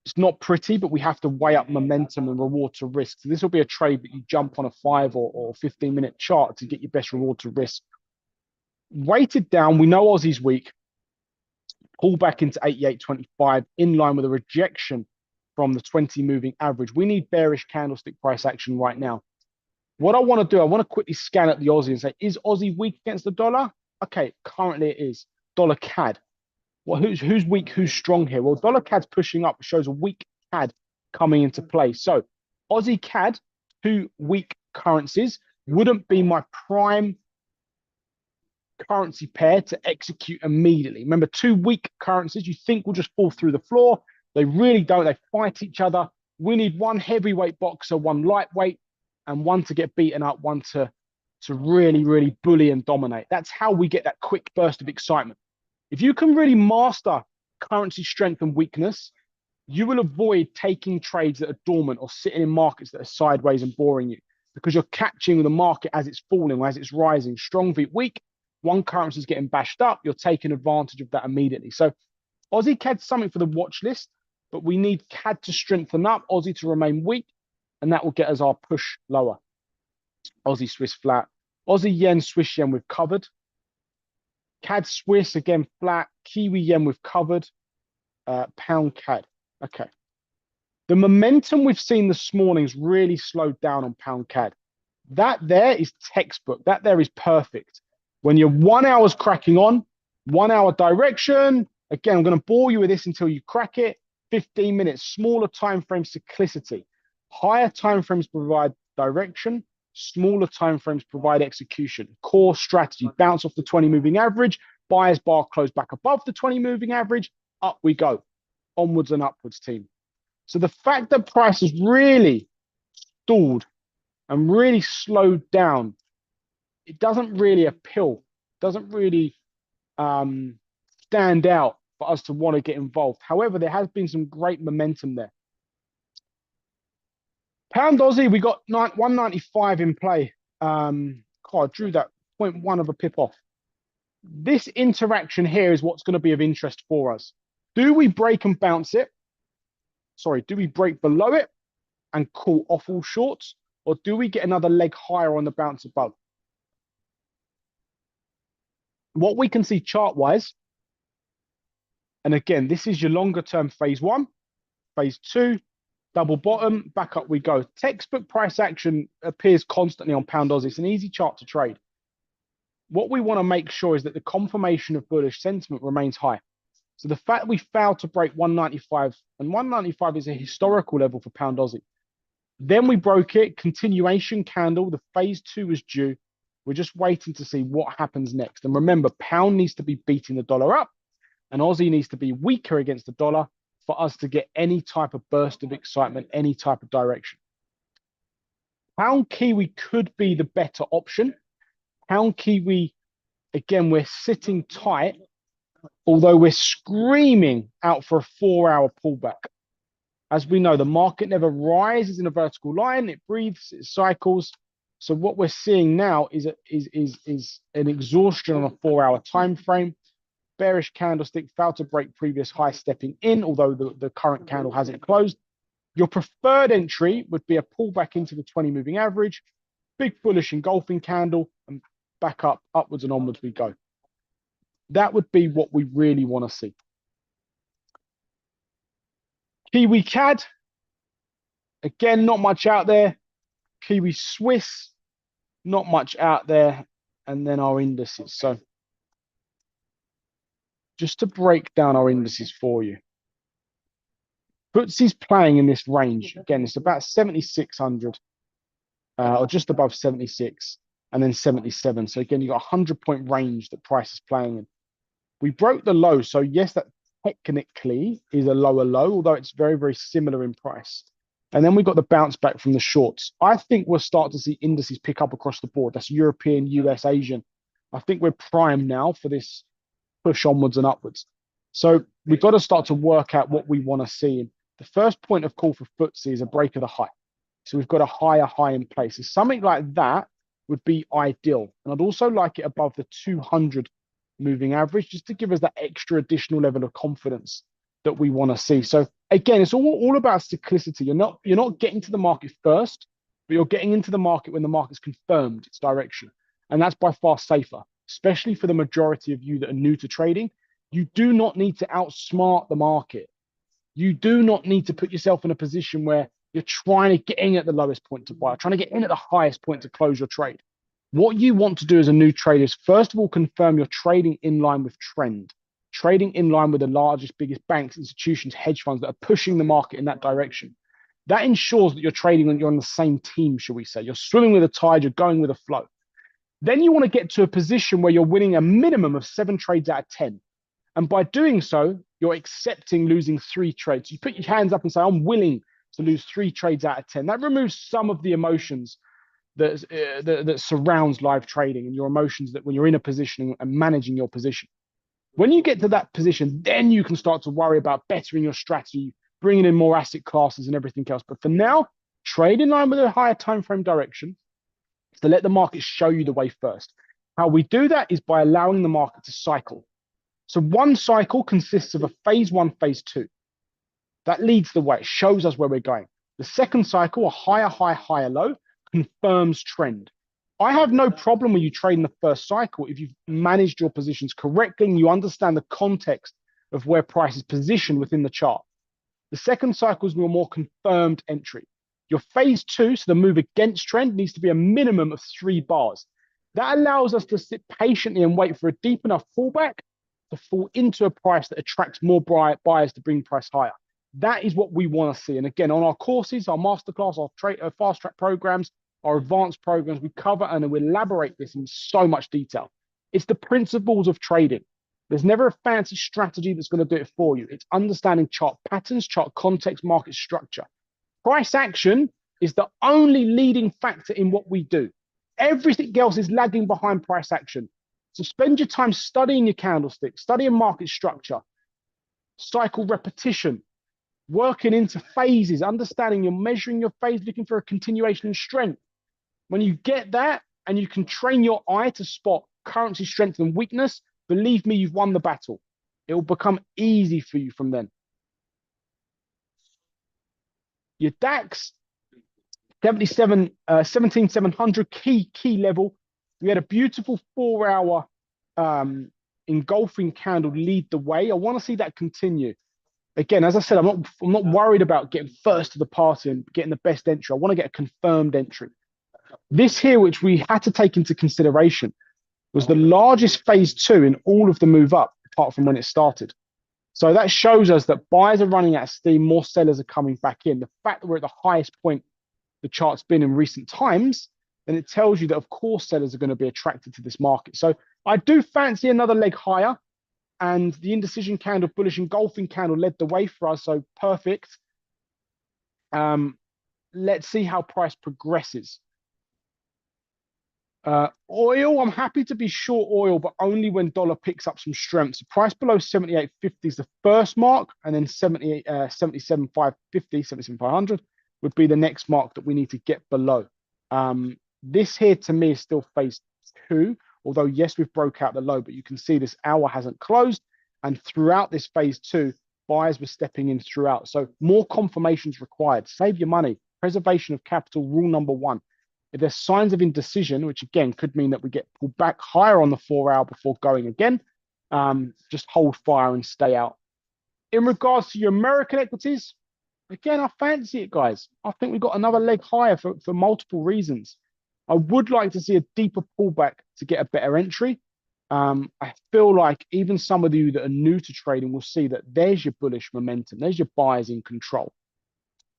It's not pretty, but we have to weigh up momentum and reward to risk. So this will be a trade that you jump on a 5 or 15-minute chart to get your best reward to risk. Weighted down, we know Aussie's weak. Pull back into 88.25 in line with a rejection from the 20 moving average. We need bearish candlestick price action right now. What I want to do, I want to quickly scan at the Aussie and say, is Aussie weak against the dollar? Okay, currently it is. Dollar CAD. Well, who's weak, who's strong here? Well, dollar CAD's pushing up, shows a weak CAD coming into play. So Aussie CAD, two weak currencies, wouldn't be my prime currency pair to execute immediately. Remember, two weak currencies you think will just fall through the floor. They really don't. They fight each other. We need one heavyweight boxer, one lightweight, and one to get beaten up, one to really, really bully and dominate. That's how we get that quick burst of excitement. If you can really master currency strength and weakness, you will avoid taking trades that are dormant or sitting in markets that are sideways and boring you, because you're catching the market as it's falling or as it's rising. Strong v weak, one currency is getting bashed up, you're taking advantage of that immediately. So Aussie CAD's something for the watch list, but we need CAD to strengthen up, Aussie to remain weak, and that will get us our push lower. Aussie Swiss flat. Aussie yen, Swiss yen we've covered. CAD Swiss again flat. Kiwi yen we've covered. Pound CAD. Okay. The momentum we've seen this morning's really slowed down on pound CAD. That there is textbook. That there is perfect. When your 1 hour's cracking on, 1 hour direction. Again, I'm going to bore you with this until you crack it. 15 minutes, smaller time frame cyclicity. Higher time frames provide direction. Smaller time frames provide execution. Core strategy, bounce off the 20 moving average. Buyer's bar close back above the 20 moving average. Up we go. Onwards and upwards, team. So the fact that price has really stalled and really slowed down, it doesn't really appeal, doesn't really stand out for us to want to get involved. However, there has been some great momentum there. Pound Aussie, we got 195 in play. God, drew that 0.1 of a pip off. This interaction here is what's going to be of interest for us. Do we break and bounce it? Sorry, do we break below it and call off all shorts? Or do we get another leg higher on the bounce above? What we can see chart-wise, and again, this is your longer term phase one, phase two, double bottom, back up we go. Textbook price action appears constantly on Pound Aussie. It's an easy chart to trade. What we want to make sure is that the confirmation of bullish sentiment remains high. So the fact we failed to break 195, and 195 is a historical level for Pound Aussie. Then we broke it, continuation candle, the phase two was due. We're just waiting to see what happens next. And remember, Pound needs to be beating the dollar up, and Aussie needs to be weaker against the dollar for us to get any type of burst of excitement, any type of direction. Pound Kiwi could be the better option. Pound Kiwi, again, we're sitting tight, although we're screaming out for a 4 hour pullback. As we know, the market never rises in a vertical line, it breathes, it cycles. So what we're seeing now is an exhaustion on a 4 hour time frame. Bearish candlestick, failed to break previous high stepping in, although the current candle hasn't closed. Your preferred entry would be a pullback into the 20 moving average, big bullish engulfing candle, and back up, upwards and onwards we go. That would be what we really want to see. Kiwi CAD, again, not much out there. Kiwi Swiss, not much out there. And then our indices. So just to break down our indices for you. FTSE's playing in this range. Again, it's about 7,600 or just above 76 and then 77. So again, you've got a 100-point range that price is playing in. We broke the low. So yes, that technically is a lower low, although it's very, very similar in price. And then we got the bounce back from the shorts. I think we'll start to see indices pick up across the board. That's European, US, Asian. I think we're primed now for this push onwards and upwards. So we've got to start to work out what we want to see. And the first point of call for FTSE is a break of the high. So we've got a higher high in place. So something like that would be ideal. And I'd also like it above the 200 moving average, just to give us that extra additional level of confidence that we want to see. So again, it's all about cyclicity. You're not getting to the market first, but you're getting into the market when the market's confirmed its direction. And that's by far safer, especially for the majority of you that are new to trading. You do not need to outsmart the market. You do not need to put yourself in a position where you're trying to get in at the lowest point to buy, trying to get in at the highest point to close your trade. What you want to do as a new trader is, first of all, confirm you're trading in line with trend, trading in line with the largest, biggest banks, institutions, hedge funds that are pushing the market in that direction. That ensures that you're trading and you're on the same team, shall we say. You're swimming with the tide, you're going with the flow. Then you want to get to a position where you're winning a minimum of 7 trades out of 10. And by doing so, you're accepting losing 3 trades. You put your hands up and say, I'm willing to lose 3 trades out of 10. That removes some of the emotions that surrounds live trading and your emotions that when you're in a position and managing your position. When you get to that position, then you can start to worry about bettering your strategy, bringing in more asset classes and everything else. But for now, trade in line with a higher time frame direction to let the market show you the way first. How we do that is by allowing the market to cycle. So one cycle consists of a phase one, phase two. That leads the way. It shows us where we're going. The second cycle, a higher high, higher low, confirms trend. I have no problem when you trade in the first cycle if you've managed your positions correctly and you understand the context of where price is positioned within the chart. The second cycle is your more confirmed entry. Your phase two, so the move against trend, needs to be a minimum of 3 bars. That allows us to sit patiently and wait for a deep enough pullback to fall into a price that attracts more buyers to bring price higher. That is what we want to see. And again, on our courses, our masterclass, our fast track programs, our advanced programs, we cover and we elaborate this in so much detail. It's the principles of trading. There's never a fancy strategy that's going to do it for you. It's understanding chart patterns, chart context, market structure. Price action is the only leading factor in what we do. Everything else is lagging behind price action. So spend your time studying your candlestick, studying market structure, cycle repetition, working into phases, understanding you're measuring your phase, looking for a continuation in strength. When you get that and you can train your eye to spot currency strength and weakness, believe me, you've won the battle. It will become easy for you from then. Your DAX, 17,700 key level. We had a beautiful 4-hour engulfing candle lead the way. I want to see that continue. Again, as I said, I'm not worried about getting first to the party and getting the best entry. I want to get a confirmed entry. This here, which we had to take into consideration, was the largest phase two in all of the move up, apart from when it started. So that shows us that buyers are running out of steam, more sellers are coming back in. The fact that we're at the highest point the chart's been in recent times, then it tells you that, of course, sellers are going to be attracted to this market. So I do fancy another leg higher. And the indecision candle, bullish engulfing candle led the way for us. So perfect. Let's see how price progresses. Oil, I'm happy to be short oil, but only when dollar picks up some strength. So price below 78.50 is the first mark, and then 77.550, 77.500 would be the next mark that we need to get below. This here to me is still phase two. Although, yes, we've broke out the low, but you can see this hour hasn't closed. And throughout this phase two, buyers were stepping in throughout. So more confirmations required. Save your money. Preservation of capital, rule number 1. If there's signs of indecision, which again could mean that we get pulled back higher on the 4-hour before going again, just hold fire and stay out. In regards to your American equities, again, I fancy it, guys. I think we've got another leg higher for multiple reasons. I would like to see a deeper pullback to get a better entry. I feel like even some of you that are new to trading will see that there's your bullish momentum. There's your buyers in control.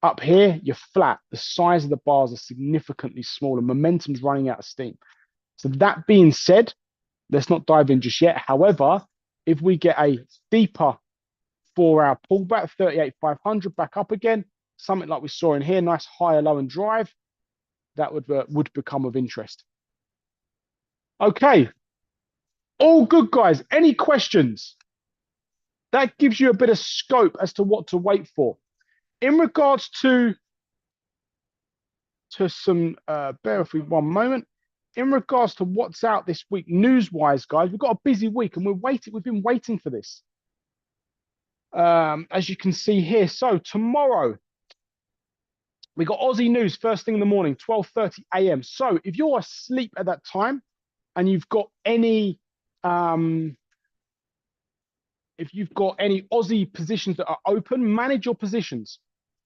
Up here, you're flat. The size of the bars are significantly smaller. Momentum's running out of steam. So that being said, let's not dive in just yet. However, if we get a deeper 4-hour pullback, 38,500 back up again, something like we saw in here, nice higher low and drive, that would become of interest. Okay. All good, guys. Any questions? That gives you a bit of scope as to what to wait for. In regards to some, bear with me one moment. In regards to what's out this week, news-wise, guys, we've got a busy week and we've been waiting for this. As you can see here. So tomorrow, we got Aussie news first thing in the morning, 12:30 a.m. So if you're asleep at that time and you've got any Aussie positions that are open, manage your positions.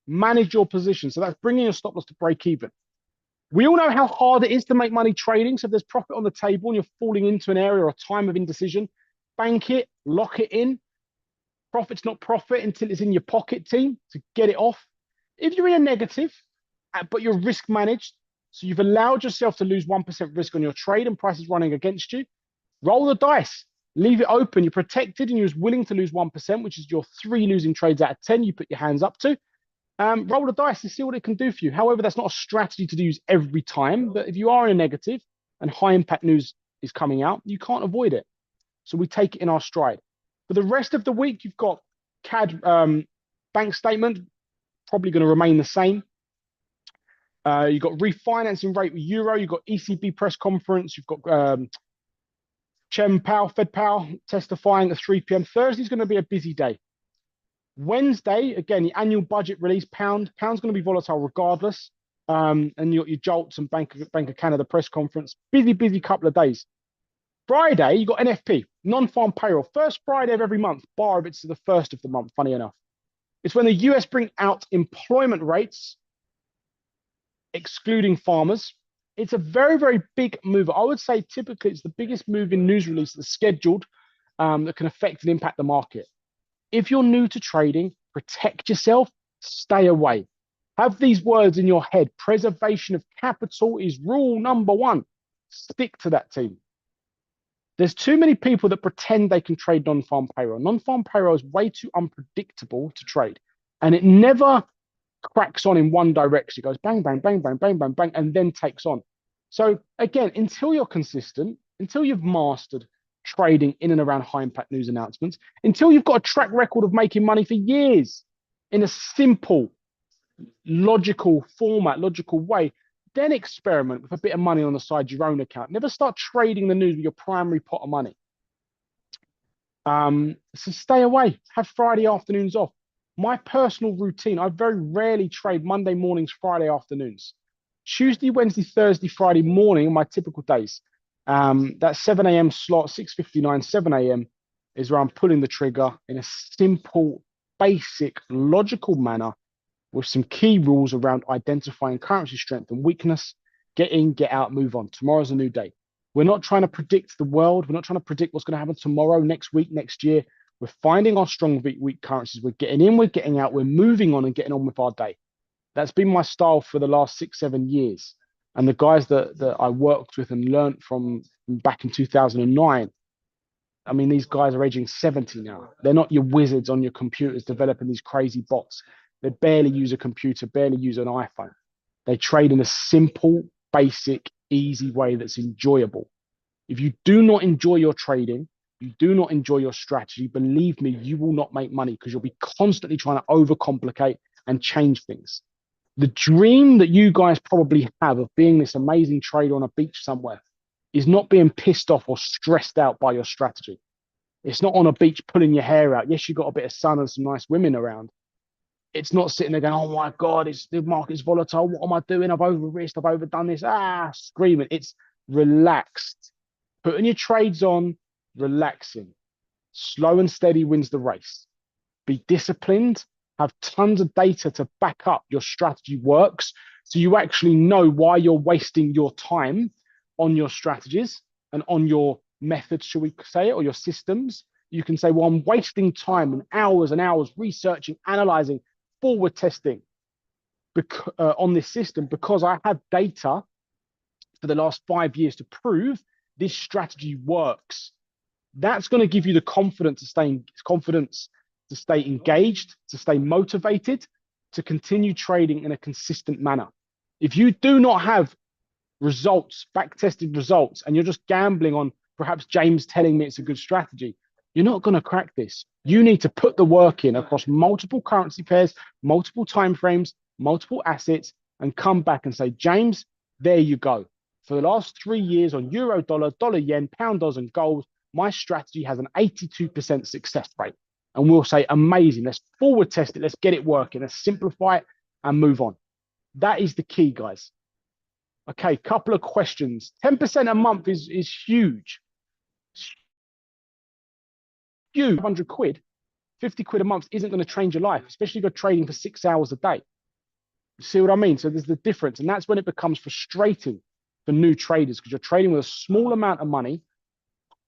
Manage your positions. So that's bringing your stop loss to break even. We all know how hard it is to make money trading. So if there's profit on the table and you're falling into an area or a time of indecision, bank it, lock it in. Profit's not profit until it's in your pocket, team, to get it off. If you're in a negative, but you're risk managed, so you've allowed yourself to lose 1% risk on your trade and price is running against you, roll the dice, leave it open. You're protected and you're willing to lose 1%, which is your 3 losing trades out of 10 you put your hands up to. Roll the dice and see what it can do for you. However, that's not a strategy to use every time, but if you are in a negative and high impact news is coming out, you can't avoid it. So we take it in our stride. For the rest of the week, you've got CAD bank statement, probably going to remain the same. You've got refinancing rate with euro. You've got ECB press conference. You've got Chairman Powell, Fed Powell testifying at 3 p.m. Thursday's going to be a busy day. Wednesday, again, the annual budget release. Pound's going to be volatile regardless. And you got your JOLTS and Bank of Canada press conference. Busy couple of days. Friday, you got NFP, non-farm payroll. First Friday of every month, bar if it's the first of the month, funny enough. It's when the US bring out employment rates, excluding farmers. It's a very big move. I would say typically it's the biggest move in news release that's scheduled that can affect and impact the market. If you're new to trading, protect yourself, stay away. Have these words in your head. Preservation of capital is rule number one. Stick to that team. There's too many people that pretend they can trade non-farm payroll. Non-farm payroll is way too unpredictable to trade. And it never cracks on in one direction. It goes bang, bang, bang, bang, bang, bang, bang, and then takes on. So again, until you're consistent, until you've mastered trading in and around high impact news announcements, until you've got a track record of making money for years in a simple, logical format, logical way, then experiment with a bit of money on the side, your own account. Never start trading the news with your primary pot of money. So stay away. Have Friday afternoons off. My personal routine, I very rarely trade Monday mornings, Friday afternoons. Tuesday, Wednesday, Thursday, Friday morning are my typical days. That 7 a.m. slot, 6:59, 7 a.m. is where I'm pulling the trigger in a simple, basic, logical manner with some key rules around identifying currency strength and weakness. Get in, get out, move on. Tomorrow's a new day. We're not trying to predict the world. We're not trying to predict what's going to happen tomorrow, next week, next year. We're finding our strong, weak currencies. We're getting in, we're getting out. We're moving on and getting on with our day. That's been my style for the last 6-7 years. And the guys that I worked with and learned from back in 2009, I mean, these guys are aging 70 now. They're not your wizards on your computers developing these crazy bots. They barely use a computer, barely use an iPhone. They trade in a simple, basic, easy way that's enjoyable. If you do not enjoy your trading, you do not enjoy your strategy, believe me, you will not make money because you'll be constantly trying to overcomplicate and change things. The dream that you guys probably have of being this amazing trader on a beach somewhere is not being pissed off or stressed out by your strategy. It's not on a beach pulling your hair out. Yes, you've got a bit of sun and some nice women around. It's not sitting there going, oh my God, the market's volatile. What am I doing? I've over-risked. I've overdone this. Screaming. It's relaxed. Putting your trades on, relaxing. Slow and steady wins the race. Be disciplined. Have tons of data to back up your strategy works. So you actually know why you're wasting your time on your strategies and on your methods, shall we say it, or your systems. You can say, well, I'm wasting time and hours researching, analyzing, forward testing on this system because I have data for the last 5 years to prove this strategy works. That's going to give you the confidence to stay engaged, to stay motivated, to continue trading in a consistent manner. If you do not have results, back-tested results, and you're just gambling on perhaps James telling me it's a good strategy, you're not going to crack this. You need to put the work in across multiple currency pairs, multiple timeframes, multiple assets, and come back and say, James, there you go. For the last 3 years on euro, dollar yen, pound dollars, and gold, my strategy has an 82% success rate. And we'll say, amazing, let's forward test it, let's get it working, let's simplify it and move on. That is the key, guys. Okay, couple of questions. 10% a month is huge. Huge. 100 quid, 50 quid a month isn't going to change your life, especially if you're trading for 6 hours a day. You see what I mean? So there's the difference. And that's when it becomes frustrating for new traders because you're trading with a small amount of money,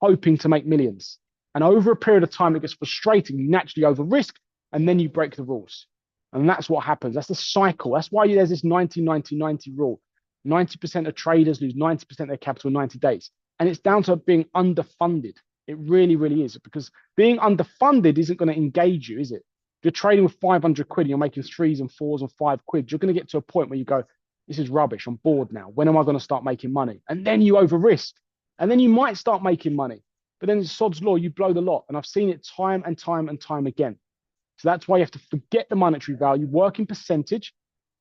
hoping to make millions. And over a period of time, it gets frustrating. You naturally over risk and then you break the rules. And that's what happens. That's the cycle. That's why there's this 90-90-90 rule. 90% of traders lose 90% of their capital in 90 days. And it's down to being underfunded. It really, really is. Because being underfunded isn't going to engage you, is it? If you're trading with 500 quid and you're making 3s and 4s and 5 quid, you're going to get to a point where you go, this is rubbish. I'm bored now. When am I going to start making money? And then you over risk. And then you might start making money. but then it's sod's law, you blow the lot. And I've seen it time and time and time again. So that's why you have to forget the monetary value, work in percentage,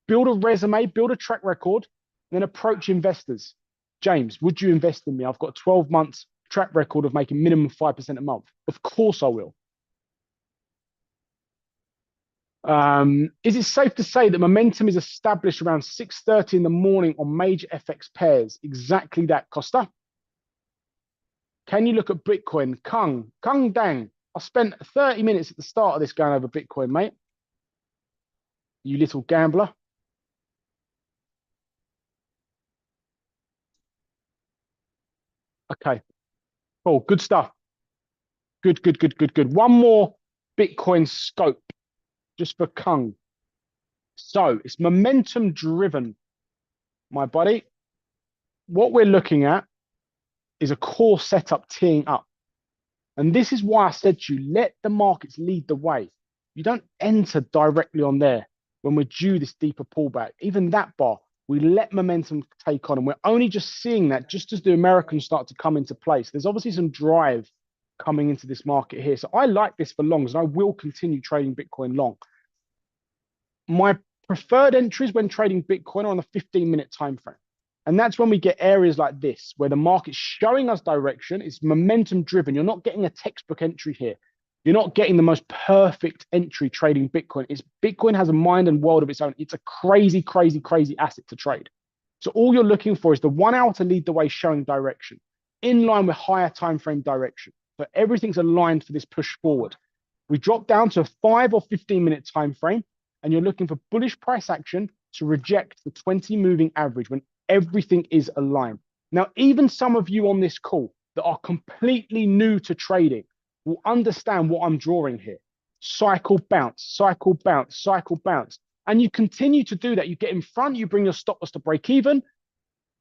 build a resume, build a track record, and then approach investors. James, would you invest in me? I've got a 12 months track record of making minimum 5% a month. Of course I will. Is it safe to say that momentum is established around 6:30 in the morning on major FX pairs? Exactly that, Costa. Can you look at Bitcoin? Kung Dang. I spent 30 minutes at the start of this going over Bitcoin, mate. You little gambler. Okay. Cool. Good stuff. Good. One more Bitcoin scope just for Kung. So it's momentum driven, my buddy. What we're looking at is a core setup teeing up. And this is why I said to you, let the markets lead the way. You don't enter directly on there when we're due this deeper pullback. Even that bar, we let momentum take on. And we're only just seeing that just as the Americans start to come into place. There's obviously some drive coming into this market here. So I like this for longs, and I will continue trading Bitcoin long. My preferred entries when trading Bitcoin are on the 15-minute time frame. And that's when we get areas like this, where the market's showing us direction. It's momentum driven. You're not getting a textbook entry here. You're not getting the most perfect entry trading Bitcoin. Bitcoin has a mind and world of its own. It's a crazy asset to trade. So all you're looking for is the 1 hour to lead the way, showing direction in line with higher time frame direction. So everything's aligned for this push forward. We drop down to a 5 or 15-minute time frame, and you're looking for bullish price action to reject the 20 moving average when everything is aligned. Now, even some of you on this call that are completely new to trading will understand what I'm drawing here. Cycle, bounce, cycle, bounce, cycle, bounce. And you continue to do that. You get in front, you bring your stop loss to break even.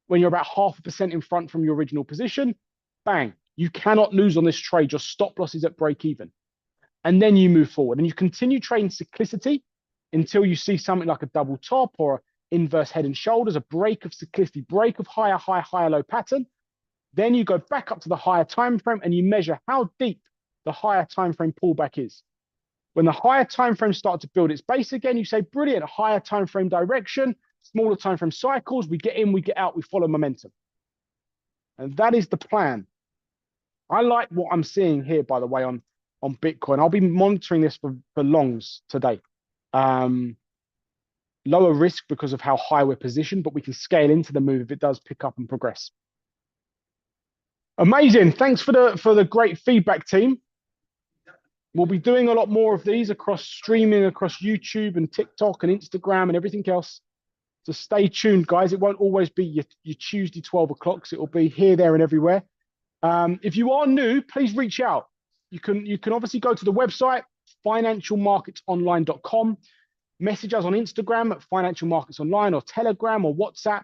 When you're about 0.5% in front from your original position, bang, you cannot lose on this trade. Your stop loss is at break even. And then you move forward and you continue trading cyclicity until you see something like a double top or inverse head and shoulders, a break of cyclicity, break of higher, low pattern. Then you go back up to the higher time frame and you measure how deep the higher time frame pullback is. When the higher time frames start to build its base again, you say, brilliant, higher time frame direction, smaller time frame cycles, we get in, we get out, we follow momentum. And that is the plan. I like what I'm seeing here, by the way, on Bitcoin. I'll be monitoring this for longs today. Lower risk because of how high we're positioned, but we can scale into the move if it does pick up and progress. Amazing. Thanks for the great feedback, team. We'll be doing a lot more of these across streaming, across YouTube and TikTok and Instagram and everything else. So stay tuned, guys. It won't always be your Tuesday 12 o'clock. It will be here, there, and everywhere. If you are new, please reach out. You can obviously go to the website, financialmarketsonline.com. Message us on Instagram at Financial Markets Online or Telegram or WhatsApp.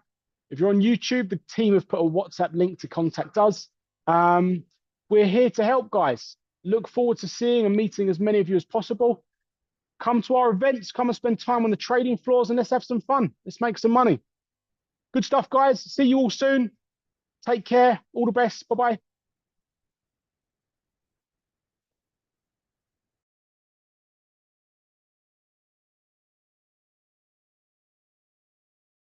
If you're on YouTube, the team have put a WhatsApp link to contact us. We're here to help, guys. Look forward to seeing and meeting as many of you as possible. Come to our events, come and spend time on the trading floors, and let's have some fun. Let's make some money. Good stuff, guys. See you all soon. Take care. All the best. Bye-bye.